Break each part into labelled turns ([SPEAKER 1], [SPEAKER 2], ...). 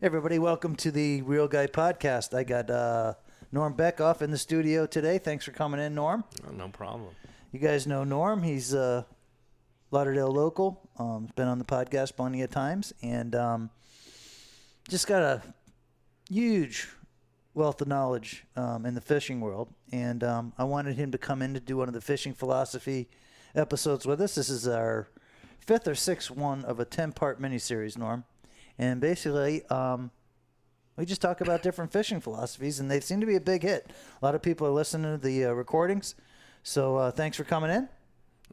[SPEAKER 1] Everybody, welcome to the Real Guy Podcast. I got Norm Beckoff in the studio today. Thanks for coming in, Norm.
[SPEAKER 2] Oh, no problem.
[SPEAKER 1] You guys know Norm. He's Lauderdale local. Been on the podcast plenty of times, and just got a huge wealth of knowledge in the fishing world. And I wanted him to come in to do one of the fishing philosophy episodes with us. This is our 5th or 6th one of a 10-part miniseries, Norm. And basically, we just talk about different fishing philosophies, and they seem to be a big hit. A lot of people are listening to the recordings. So thanks for coming in.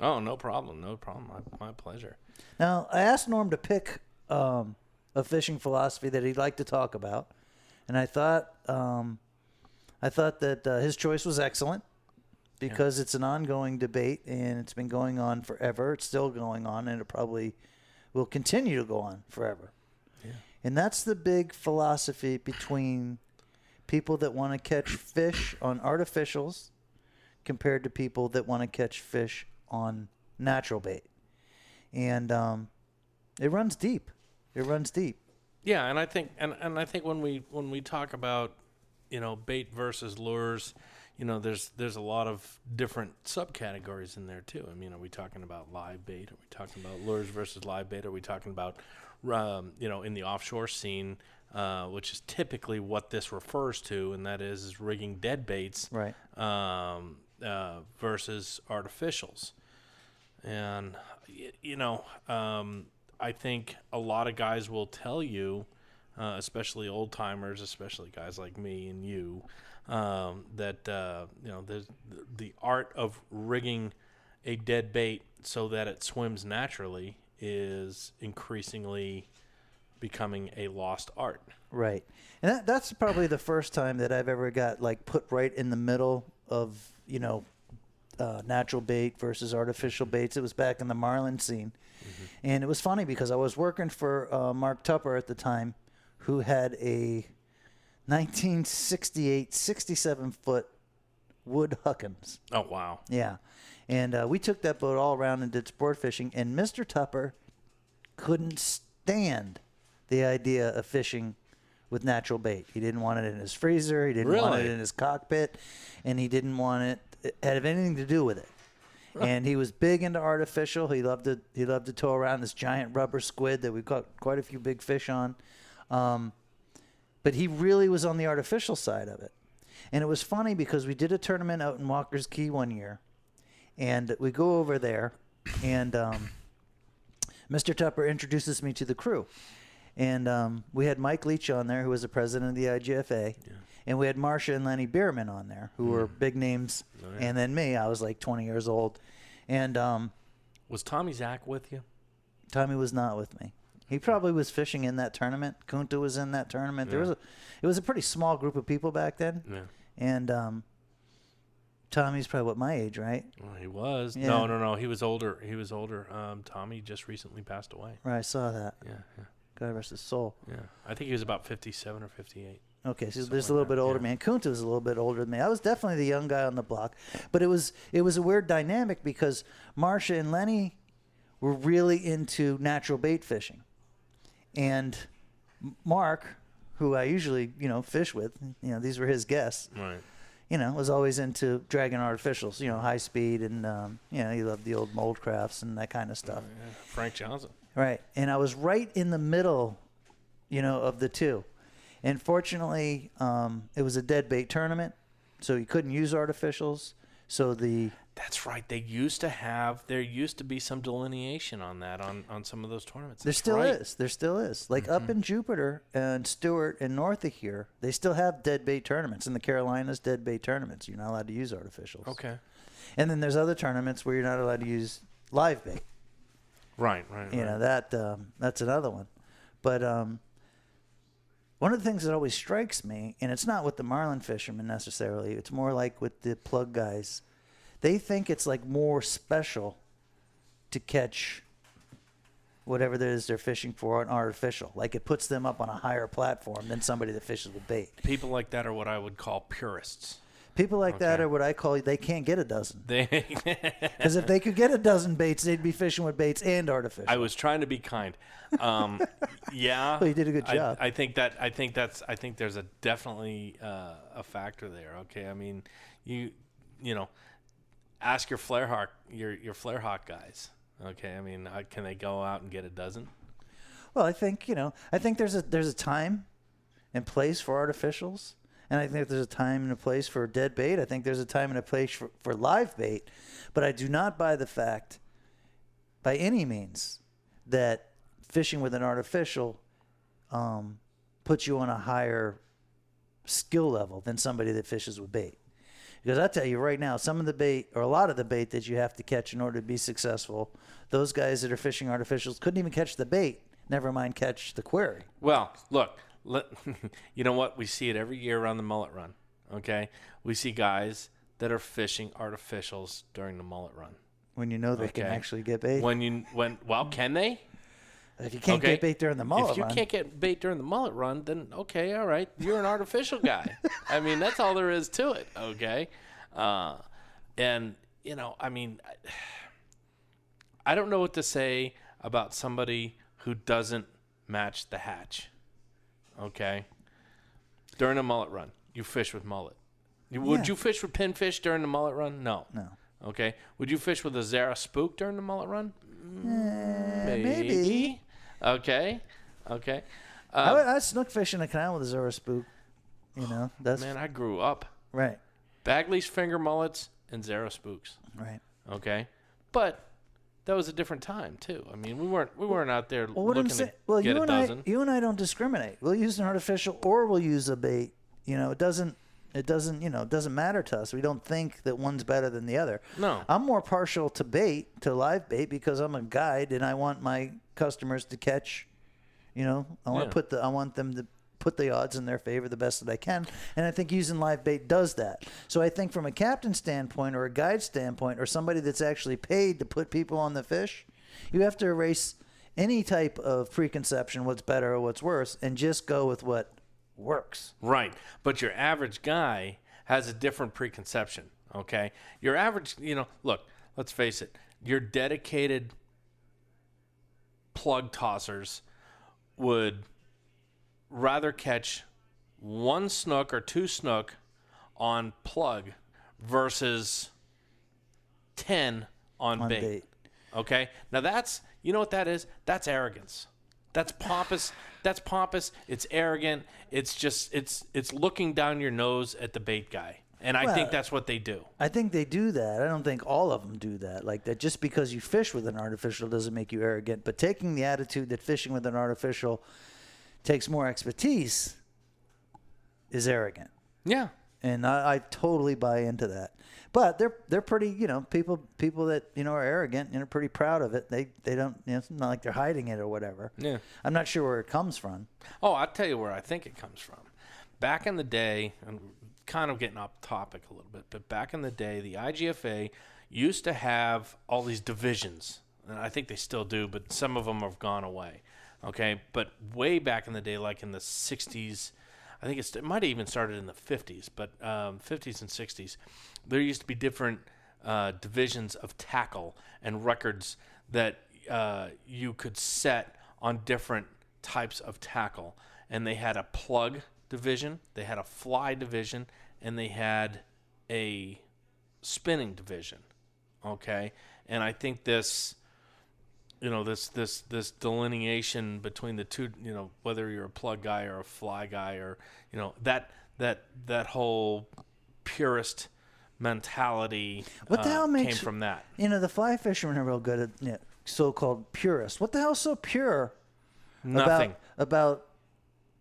[SPEAKER 2] Oh, no problem. No problem. My pleasure.
[SPEAKER 1] Now, I asked Norm to pick a fishing philosophy that he'd like to talk about, and I thought that his choice was excellent because it's an ongoing debate, and it's been going on forever. It's still going on, and it probably will continue to go on forever.
[SPEAKER 2] Yeah.
[SPEAKER 1] And that's the big philosophy between people that want to catch fish on artificials compared to people that want to catch fish on natural bait. And it runs deep. It runs deep.
[SPEAKER 2] Yeah, and I think when we talk about, bait versus lures, there's a lot of different subcategories in there too. I mean, are we talking about live bait? Are we talking about lures versus live bait? Are we talking about in the offshore scene, which is typically what this refers to, and that is rigging dead baits,
[SPEAKER 1] right?
[SPEAKER 2] Versus artificials. And I think a lot of guys will tell you, especially old timers, especially guys like me and you, that the art of rigging a dead bait so that it swims naturally is increasingly becoming a lost art.
[SPEAKER 1] Right. And that's probably the first time that I've ever got put right in the middle of, natural bait versus artificial baits. It was back in the Marlin scene. Mm-hmm. And it was funny because I was working for Mark Tupper at the time, who had a 1968 67-foot Wood Huckins.
[SPEAKER 2] Oh, wow.
[SPEAKER 1] Yeah. And we took that boat all around and did sport fishing. And Mr. Tupper couldn't stand the idea of fishing with natural bait. He didn't want it in his freezer. He didn't want it in his cockpit. And he didn't want it have anything to do with it. And he was big into artificial. He loved to tow around this giant rubber squid that we caught quite a few big fish on. But he really was on the artificial side of it. And it was funny because we did a tournament out in Walker's Key one year. And we go over there, and Mr. Tupper introduces me to the crew. And we had Mike Leach on there, who was the president of the IGFA. Yeah. And we had Marcia and Lenny Bierman on there, who were big names. Oh, yeah. And then me, I was like 20 years old. And
[SPEAKER 2] was Tommy Zach with you?
[SPEAKER 1] Tommy was not with me. He probably was fishing in that tournament. Kunta was in that tournament. Yeah. It was a pretty small group of people back then. Yeah. And Tommy's probably my age, right?
[SPEAKER 2] Well, he was. Yeah. No. He was older. Tommy just recently passed away.
[SPEAKER 1] Right, I saw that.
[SPEAKER 2] Yeah.
[SPEAKER 1] God rest his soul.
[SPEAKER 2] Yeah. I think he was about 57 or 58.
[SPEAKER 1] Okay, so there's a little bit older man. Kunta was a little bit older than me. I was definitely the young guy on the block. But it was a weird dynamic because Marcia and Lenny were really into natural bait fishing. And Mark, who I usually, fish with, these were his guests.
[SPEAKER 2] Right.
[SPEAKER 1] Was always into dragging artificials, high speed, and he loved the old mold crafts and that kind of stuff.
[SPEAKER 2] Yeah. Frank Johnson.
[SPEAKER 1] Right, and I was right in the middle, of the two. And fortunately, it was a dead bait tournament, so you couldn't use artificials.
[SPEAKER 2] That's right. There used to be some delineation on that on some of those tournaments.
[SPEAKER 1] There still is. Up in Jupiter and Stewart and north of here, they still have dead bait tournaments. In the Carolinas, dead bait tournaments. You're not allowed to use artificials.
[SPEAKER 2] Okay.
[SPEAKER 1] And then there's other tournaments where you're not allowed to use live bait.
[SPEAKER 2] Right.
[SPEAKER 1] That's another one. But one of the things that always strikes me, and it's not with the marlin fishermen necessarily, it's more like with the plug guys. They think it's more special to catch whatever it is they're fishing for on artificial. It puts them up on a higher platform than somebody that fishes with bait.
[SPEAKER 2] People like that are what I would call purists.
[SPEAKER 1] People like that
[SPEAKER 2] Okay.
[SPEAKER 1] are what I call, they can't get a dozen.
[SPEAKER 2] They
[SPEAKER 1] Because if they could get a dozen baits, they'd be fishing with baits and artificial.
[SPEAKER 2] I was trying to be kind. Yeah.
[SPEAKER 1] Well, you did a good job.
[SPEAKER 2] I think there's a definitely a factor there. Okay. I mean, you know, ask your flare hawk guys. Okay. I mean, can they go out and get a dozen?
[SPEAKER 1] Well, I think there's a time and place for artificials, and I think there's a time and a place for dead bait. I think there's a time and a place for live bait, but I do not buy the fact, by any means, that fishing with an artificial puts you on a higher skill level than somebody that fishes with bait. Because I tell you right now, some of the bait, or a lot of the bait that you have to catch in order to be successful, those guys that are fishing artificials couldn't even catch the bait, never mind catch the query.
[SPEAKER 2] Well, look, you know what? We see it every year around the mullet run. Okay, we see guys that are fishing artificials during the mullet run.
[SPEAKER 1] When you know they can actually get bait.
[SPEAKER 2] Well, can they?
[SPEAKER 1] If you can't get bait during the mullet
[SPEAKER 2] If you
[SPEAKER 1] run.
[SPEAKER 2] can't get bait during the mullet run, then okay, all right, you're an artificial guy. I mean, that's all there is to it. Okay, and I mean, I don't know what to say about somebody who doesn't match the hatch. Okay, during a mullet run, you fish with mullet. Would you fish with pinfish during the mullet run? No.
[SPEAKER 1] No.
[SPEAKER 2] Okay. Would you fish with a Zara spook during the mullet run?
[SPEAKER 1] Maybe.
[SPEAKER 2] Okay.
[SPEAKER 1] I snook fish in a canal with a Zora spook. That's
[SPEAKER 2] Man, I grew up
[SPEAKER 1] right.
[SPEAKER 2] Bagley's finger mullets and Zara spooks.
[SPEAKER 1] Right.
[SPEAKER 2] Okay, but that was a different time too. I mean, we weren't out there
[SPEAKER 1] Well, what I'm
[SPEAKER 2] looking
[SPEAKER 1] saying,
[SPEAKER 2] to get a dozen.
[SPEAKER 1] you and I don't discriminate. We'll use an artificial or we'll use a bait. It doesn't matter to us. We don't think that one's better than the other.
[SPEAKER 2] No.
[SPEAKER 1] I'm more partial to live bait because I'm a guide and I want my customers to catch. I want them to put the odds in their favor the best that I can, and I think using live bait does that. So I think from a captain standpoint or a guide standpoint or somebody that's actually paid to put people on the fish, you have to erase any type of preconception, what's better or what's worse, and just go with what works.
[SPEAKER 2] Right. But your average guy has a different preconception, okay? Your average, look, let's face it, your dedicated plug tossers would rather catch one snook or two snook on plug versus 10 on bait. Okay? Now that's, you know what that is? That's arrogance. That's pompous. That's pompous. It's arrogant. It's just it's looking down your nose at the bait guy. And I think that's what they do.
[SPEAKER 1] I think they do that. I don't think all of them do that. Like that just because you fish with an artificial doesn't make you arrogant. But taking the attitude that fishing with an artificial takes more expertise is arrogant.
[SPEAKER 2] Yeah.
[SPEAKER 1] And I totally buy into that. But they're pretty, people that, are arrogant and are pretty proud of it. They don't, it's not like they're hiding it or whatever.
[SPEAKER 2] Yeah.
[SPEAKER 1] I'm not sure where it comes from.
[SPEAKER 2] Oh, I'll tell you where I think it comes from. Back in the day, and kind of getting off topic a little bit, but back in the day, the IGFA used to have all these divisions. And I think they still do, but some of them have gone away. Okay. But way back in the day, like in the 60s, I think it might have even started in the 50s, but 50s and 60s, there used to be different divisions of tackle and records that you could set on different types of tackle. And they had a plug division, they had a fly division, and they had a spinning division. Okay? And I think this delineation between the two, whether you're a plug guy or a fly guy, or that whole purist mentality
[SPEAKER 1] What the hell
[SPEAKER 2] came from that.
[SPEAKER 1] The fly fishermen are real good at so-called purists. What the hell's so pure
[SPEAKER 2] Nothing.
[SPEAKER 1] about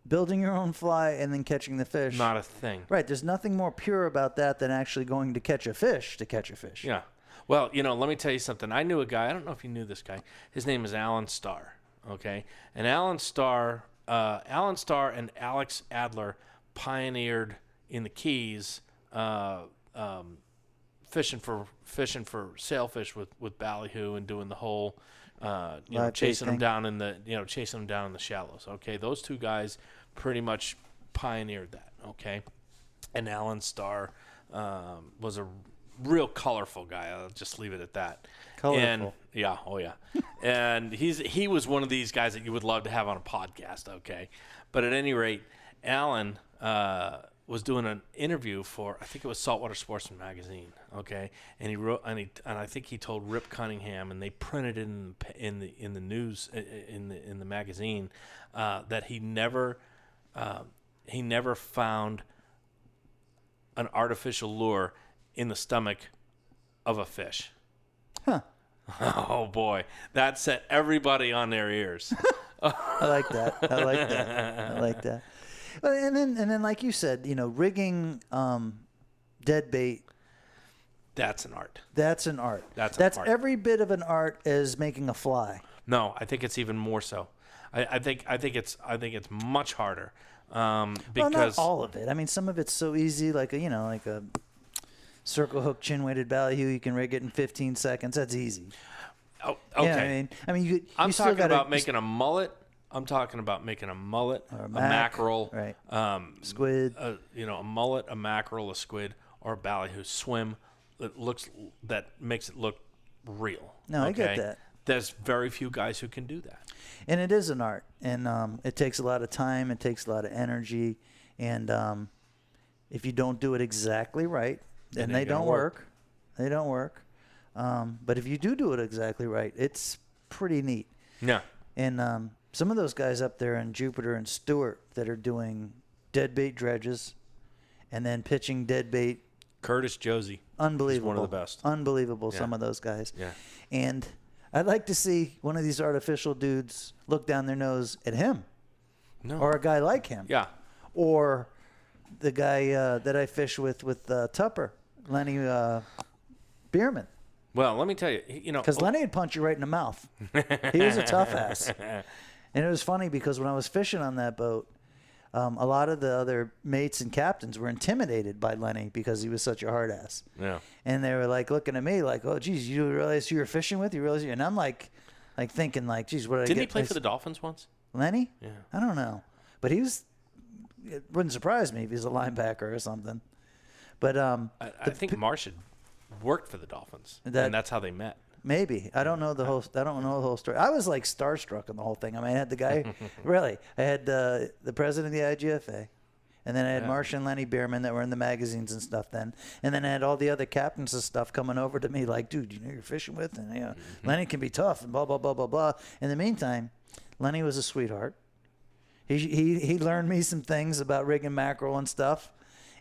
[SPEAKER 1] building your own fly and then catching the fish?
[SPEAKER 2] Not a thing.
[SPEAKER 1] Right. There's nothing more pure about that than actually going to catch a fish to catch a fish.
[SPEAKER 2] Yeah. Well, let me tell you something. I knew a guy. I don't know if you knew this guy. His name is Alan Starr. Okay, and Alan Starr and Alex Adler pioneered in the Keys, fishing for sailfish with ballyhoo and doing the whole, chasing them down in the shallows. Okay, those two guys pretty much pioneered that. Okay, and Alan Starr was a real colorful guy. I'll just leave it at that.
[SPEAKER 1] Colorful.
[SPEAKER 2] And yeah, oh yeah. And he was one of these guys that you would love to have on a podcast, okay? But at any rate, Alan was doing an interview for, I think it was Saltwater Sportsman magazine, okay? And he wrote, and I think he told Rip Cunningham, and they printed it in the news in the magazine that he never found an artificial lure in the stomach of a fish.
[SPEAKER 1] Huh.
[SPEAKER 2] Oh boy, that set everybody on their ears.
[SPEAKER 1] I like that. I like that. Well, and then, like you said, rigging dead bait.
[SPEAKER 2] That's an art.
[SPEAKER 1] That's an art.
[SPEAKER 2] That's art.
[SPEAKER 1] Every bit of an art as making a fly.
[SPEAKER 2] No, I think it's even more so. I think it's much harder. Because
[SPEAKER 1] well, not all of it. I mean, some of it's so easy, like a circle hook chin weighted ballyhoo. You can rig it in 15 seconds. That's easy.
[SPEAKER 2] Oh, okay.
[SPEAKER 1] Yeah, I mean,
[SPEAKER 2] I'm
[SPEAKER 1] still
[SPEAKER 2] talking
[SPEAKER 1] gotta,
[SPEAKER 2] about making a mullet. I'm talking about making a mullet,
[SPEAKER 1] or
[SPEAKER 2] a mackerel,
[SPEAKER 1] right? Squid.
[SPEAKER 2] A mullet, a mackerel, a squid, or a ballyhoo swim that makes it look real.
[SPEAKER 1] No,
[SPEAKER 2] okay?
[SPEAKER 1] I get that.
[SPEAKER 2] There's very few guys who can do that.
[SPEAKER 1] And it is an art, and it takes a lot of time. It takes a lot of energy, and if you don't do it exactly right, then they don't work. They don't work. But if you do it exactly right, it's pretty neat.
[SPEAKER 2] Yeah.
[SPEAKER 1] And some of those guys up there in Jupiter and Stewart that are doing deadbait dredges and then pitching deadbait.
[SPEAKER 2] Curtis Josie.
[SPEAKER 1] Unbelievable.
[SPEAKER 2] He's one of the best.
[SPEAKER 1] Unbelievable,
[SPEAKER 2] Yeah.
[SPEAKER 1] Some of those guys.
[SPEAKER 2] Yeah.
[SPEAKER 1] And I'd like to see one of these artificial dudes look down their nose at him.
[SPEAKER 2] No.
[SPEAKER 1] Or a guy like him.
[SPEAKER 2] Yeah.
[SPEAKER 1] Or the guy that I fish with Tupper, Lenny Bierman.
[SPEAKER 2] Well, let me tell you,
[SPEAKER 1] Because Lenny would punch you right in the mouth. He was a tough ass. And it was funny because when I was fishing on that boat, a lot of the other mates and captains were intimidated by Lenny because he was such a hard ass.
[SPEAKER 2] Yeah.
[SPEAKER 1] And they were like looking at me like, "Oh, geez, you realize who you're fishing with? You realize?" And I'm like thinking like, "Geez, what did I get?"
[SPEAKER 2] Didn't he play for the Dolphins once?
[SPEAKER 1] Lenny?
[SPEAKER 2] Yeah.
[SPEAKER 1] I don't know, but he was. It wouldn't surprise me if he's a linebacker or something. But
[SPEAKER 2] I think Marsh had worked for the Dolphins, and that's how they met.
[SPEAKER 1] Maybe. I don't know the whole story. I was like starstruck on the whole thing. I mean, I had the guy really. I had the president of the IGFA, and then I had Marsh and Lenny Bierman that were in the magazines and stuff then. And then I had all the other captains and stuff coming over to me like, "Dude, you're fishing with?" And Lenny can be tough and blah blah blah blah blah. In the meantime, Lenny was a sweetheart. He learned me some things about rigging mackerel and stuff,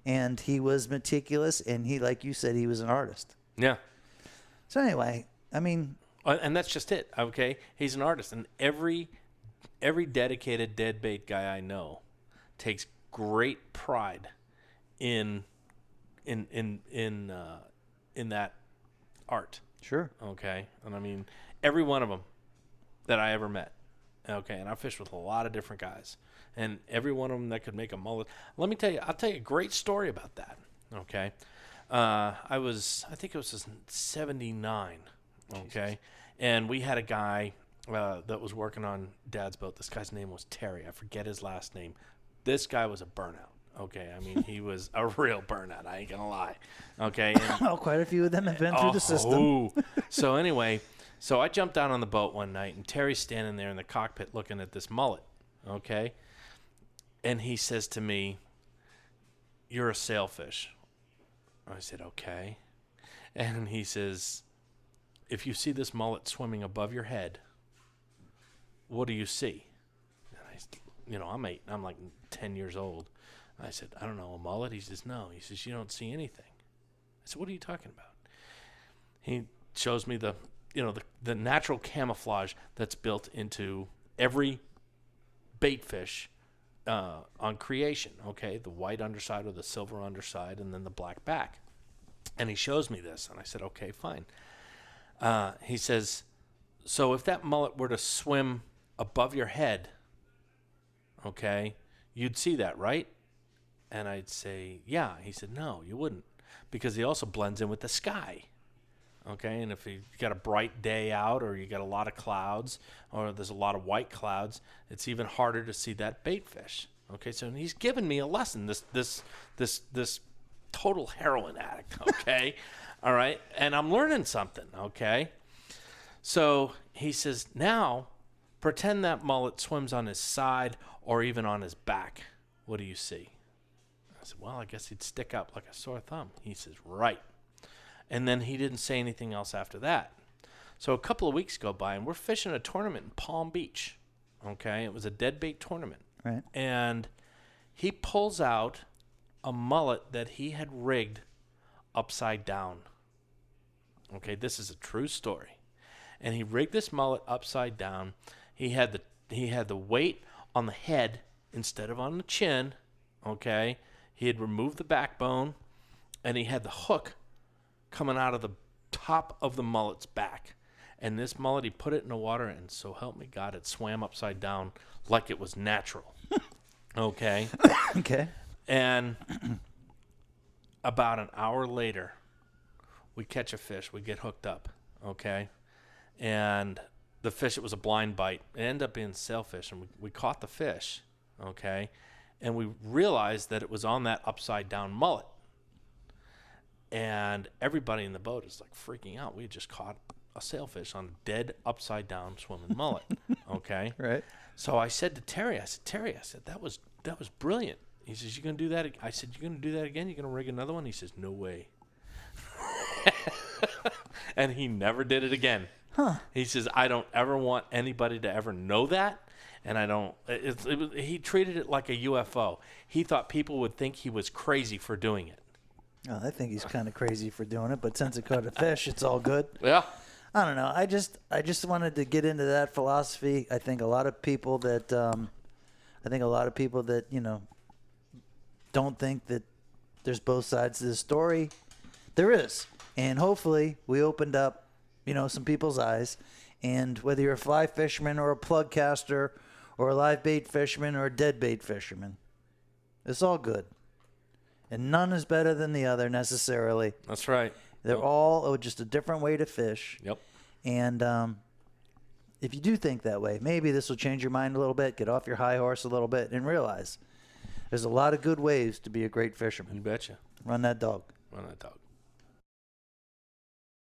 [SPEAKER 1] and he was meticulous, and he, like you said, he was an artist.
[SPEAKER 2] Yeah.
[SPEAKER 1] So anyway, I mean,
[SPEAKER 2] and that's just it. Okay, he's an artist, and every dedicated deadbait guy I know takes great pride in that art.
[SPEAKER 1] sure.
[SPEAKER 2] Okay, and I mean every one of them that I ever met. Okay, and I fished with a lot of different guys, and every one of them that could make a mullet. I'll tell you a great story about that. Okay, I think it was in '79. Okay, Jesus. And we had a guy that was working on Dad's boat. This guy's name was Terry. I forget his last name. This guy was a burnout. Okay, I mean he was a real burnout. I ain't gonna lie. Okay, and,
[SPEAKER 1] Quite a few of them have been through the system.
[SPEAKER 2] So anyway. So I jumped down on the boat one night, and Terry's standing there in the cockpit looking at this mullet, okay? And he says to me, "You're a sailfish." I said, "Okay." And he says, "If you see this mullet swimming above your head, what do you see?" And I'm like 10 years old. I said, "I don't know, a mullet?" He says, "No." He says, "You don't see anything." I said, "What are you talking about?" He shows me the natural camouflage that's built into every bait fish on creation, okay? The white underside or the silver underside and then the black back. And he shows me this, and I said, "Okay, fine." He says, "So if that mullet were to swim above your head, okay, you'd see that, right?" And I'd say, "Yeah." He said, "No, you wouldn't, because he also blends in with the sky." Okay, and if you got a bright day out, or you got a lot of clouds, or there's a lot of white clouds, it's even harder to see that bait fish. Okay, so he's given me a lesson. This total heroin addict, okay? All right? And I'm learning something, okay? So he says, now pretend that mullet swims on his side or even on his back. What do you see? I said, well, I guess he'd stick up like a sore thumb. He says, right. And then he didn't say anything else after that. So a couple of weeks go by, and we're fishing a tournament in Palm Beach, okay? It was a deadbait tournament.
[SPEAKER 1] Right.
[SPEAKER 2] And he pulls out a mullet that he had rigged upside down. Okay, this is a true story. And he rigged this mullet upside down. He had the weight on the head instead of on the chin. Okay, he had removed the backbone, and he had the hook coming out of the top of the mullet's back. And this mullet, he put it in the water, and so help me God, it swam upside down like it was natural. Okay.
[SPEAKER 1] Okay.
[SPEAKER 2] And about an hour later, we catch a fish. We get hooked up. Okay. And the fish, it was a blind bite. It ended up being sailfish, and we caught the fish, okay? And we realized that it was on that upside-down mullet. And everybody in the boat is, like, freaking out. We had just caught a sailfish on a dead, upside-down swimming mullet, okay?
[SPEAKER 1] Right.
[SPEAKER 2] So I said to Terry, that was brilliant. He says, you going to do that? I said, you going to do that again? You going to rig another one? He says, no way. And he never did it again.
[SPEAKER 1] Huh.
[SPEAKER 2] He says, I don't ever want anybody to ever know that. And I don't, he treated it like a UFO. He thought people would think he was crazy for doing it.
[SPEAKER 1] Oh, I think he's kind of crazy for doing it, but since it caught a fish, it's all good.
[SPEAKER 2] Yeah.
[SPEAKER 1] I don't know. I just wanted to get into that philosophy. I think a lot of people that, don't think that there's both sides to the story. There is. And hopefully we opened up, some people's eyes. And whether you're a fly fisherman or a plug caster or a live bait fisherman or a dead bait fisherman, it's all good. And none is better than the other necessarily.
[SPEAKER 2] That's right.
[SPEAKER 1] They're all just a different way to fish.
[SPEAKER 2] Yep.
[SPEAKER 1] And if you do think that way, maybe this will change your mind a little bit, get off your high horse a little bit, and realize there's a lot of good ways to be a great fisherman.
[SPEAKER 2] You betcha.
[SPEAKER 1] Run that dog.
[SPEAKER 2] Run that dog.